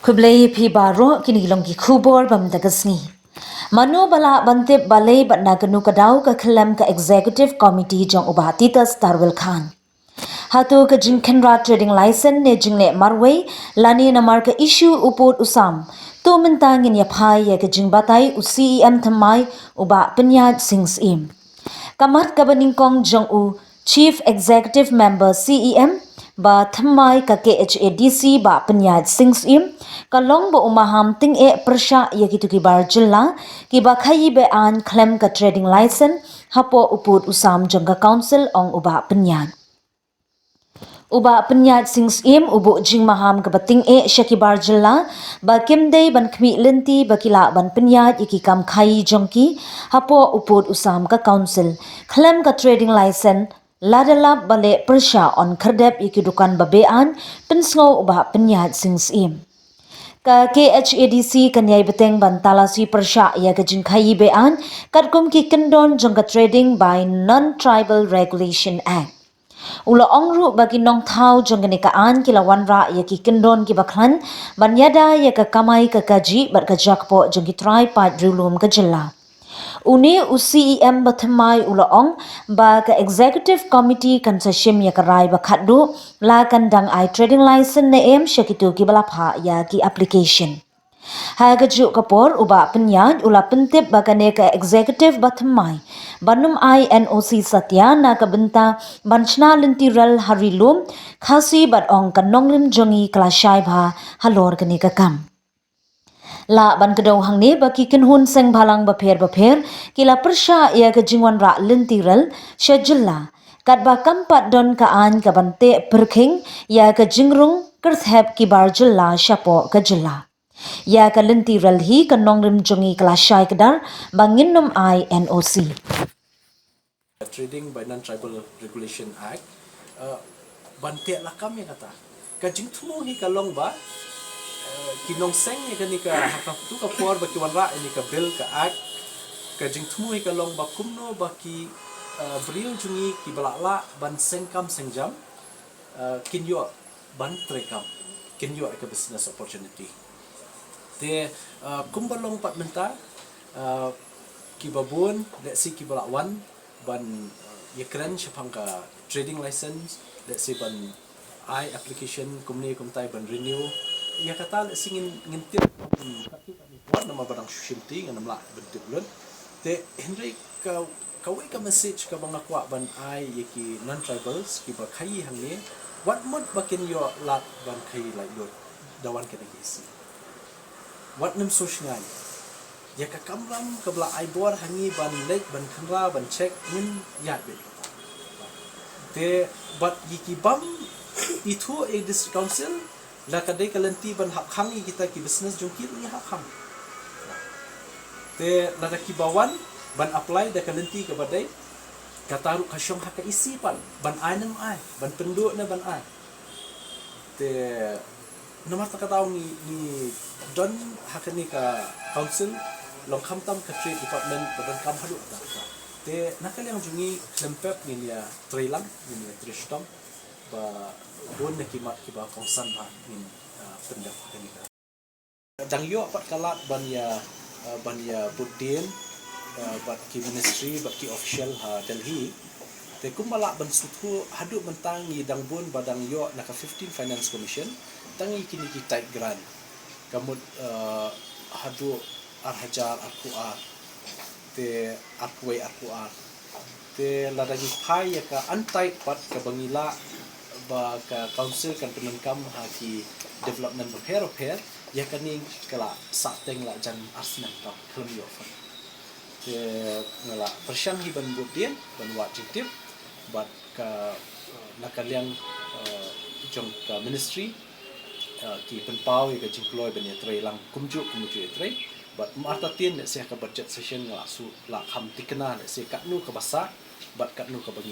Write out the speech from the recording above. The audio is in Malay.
Kublai pi baro kini longi kubor bam dagasngi. Mano bala bantip balai bat naganu kadau ka kelam ka executive committee jong ubahati tas Tarwil Khan. Hatu ka jinkenra trading license ne jingle marway lani namar ka issue uput usam. Tu mentangin ya phai ya ka jingbatai u CEM thamai uba penyat sings im. Kamat ka baningkong jong u Chief Executive Member CEM ba thamai ka KHADC ba penyat sings im kalong ba umaham ting persya ya kitu ki bar JYLLA ki ba KHAÍì be an claim ka trading license hapo uput usam jong ka council ong uba penyat. Uba penyat sings im ubu jing maham ke bating syakibar JYLLA ba kimdei ban kmi lenti bakila ban penyat iki kam KHAÍì jongki hapo uput usam ka council claim ka trading license ladalap bale persya on kerdep iki dukan babean pensngo uba penyat sings im. Ka KHADC kanyai beteng ban talasi persya ya ka jing KHAÍì bean katkum ki kendon jong ka trading by Non-Tribal Regulation Act. Ula ongru bagi nong thau jong gani kaan kilawan ra ya ki kendon ki baklan banyada ya ka kamai ka kaji bat ka jakpo jong ki try pat rulum ka JYLLA. Uni UCEM bathamai ula ong ba ka executive committee kan sashim ya ka rai ba khaddu la kan dang ai trading license ne em syakitu ki balapha ya ki application. Haga juk kapor uba penyat ula pentip bagane ka executive bathamai banum ai NOC satya na ka benta banchna lentiral harilum khasi bat ong ka nonglim jongi klashai bha halor kani ka kam. La ban kedau hang ni baki kenhun seng balang bapher kila persya ia ke jingwan ra lentiral JYLLA kat ba kampat don ka an ka bante perking ia ke jingrung kerthep ki bar JYLLA syapo ke JYLLA. Ya ka lentiral hi ka nongrim jongi klashai kedar bangin nom ai NOC. Trading by Non-Tribal Regulation Act bantiak lakam yang kata kajing tumu hi kalong ba kinong seng ni kanika hakap tu ka puar baki wanra ini ka bill ka act kajing tumu hi kalong ba kumno baki bril jungi ki balala ban sengkam sengjam kinyo ban trekam kinyo ka business opportunity te kumbalong pat menta ki babun let's see ki balawan ban yakran syapang ka trading license let's say ban I application kumni kumtai ban renew ya kata let's see ngintir katu kami buat nama barang shimti ngan namla bentuk lun te Henry kawai ka message ka bang akwa ban I yaki non-tribals ki ba KHAÍì hang ni what mod bakin yo lat ban KHAÍì like lun dawan kena gisi what nem sosngan ya ka kamram ka bla ai bor hangi ban lek ban khanra ban check min yat be te but yiki bam itu this council la kadai kalanti ban hak hangi kita ki business jongki ni hak hang te la ki bawan ban apply da kalanti ka badai kataru kasyong hak isi pan ban ainam ai ban penduk na ban ai te nomor tak tahu ni don hak ni ka council long kamtam ka trade department badan kam hadu ta te nakal yang jungi lempep ni ya trailang ni ya tristom ba bon na kimat ki ba kongsan ba ni pendap ni dang yo pat kalat ban ya budin bat ki ministry bat ki official ha Delhi te kumala ban sutu hadu mentang ni dang bon badang yo na ka 15 finance commission tangi kini ki tight grant kamut hadu arhajar akuar te arkway akuar te ladagi phai ya ka antai pat ka bangila ba ka council kan penengkam haki development repair ya kaning kala sateng la jan asna ta kelum yo fa te ngala persyang hi ban budin ban wat jitip bat ka nakaliang jong ka ministry ki penpau ya ka jingkloi ban ya trailang kumju trai but marta tin ne se ka budget session la su la kham tikna ne se ka nu ka basa but ka nu ka bagi